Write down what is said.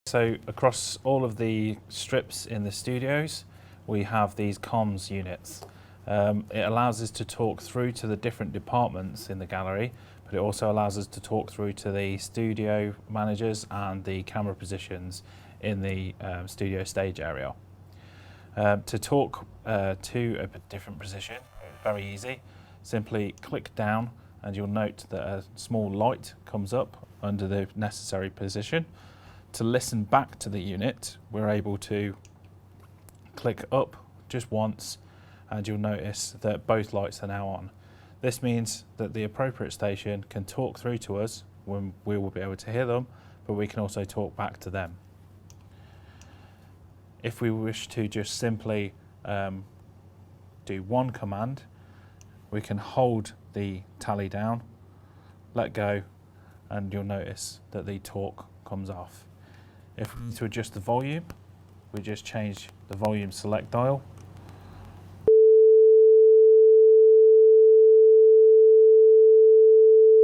So across all of the strips in the studios, we have these comms units. It allows us to talk through to the different departments in the gallery, but it also allows us to talk through to the studio managers and the camera positions in the studio stage area. To talk to a different position, very easy. Simply click down and you'll note that a small light comes up under the necessary position. To listen back to the unit, we're able to click up just once and you'll notice that both lights are now on. This means that the appropriate station can talk through to us when we will be able to hear them, but we can also talk back to them. If we wish to just simply do one command, we can hold the tally down, let go, and you'll notice that the talk comes off. If we need to adjust the volume, we just change the volume select dial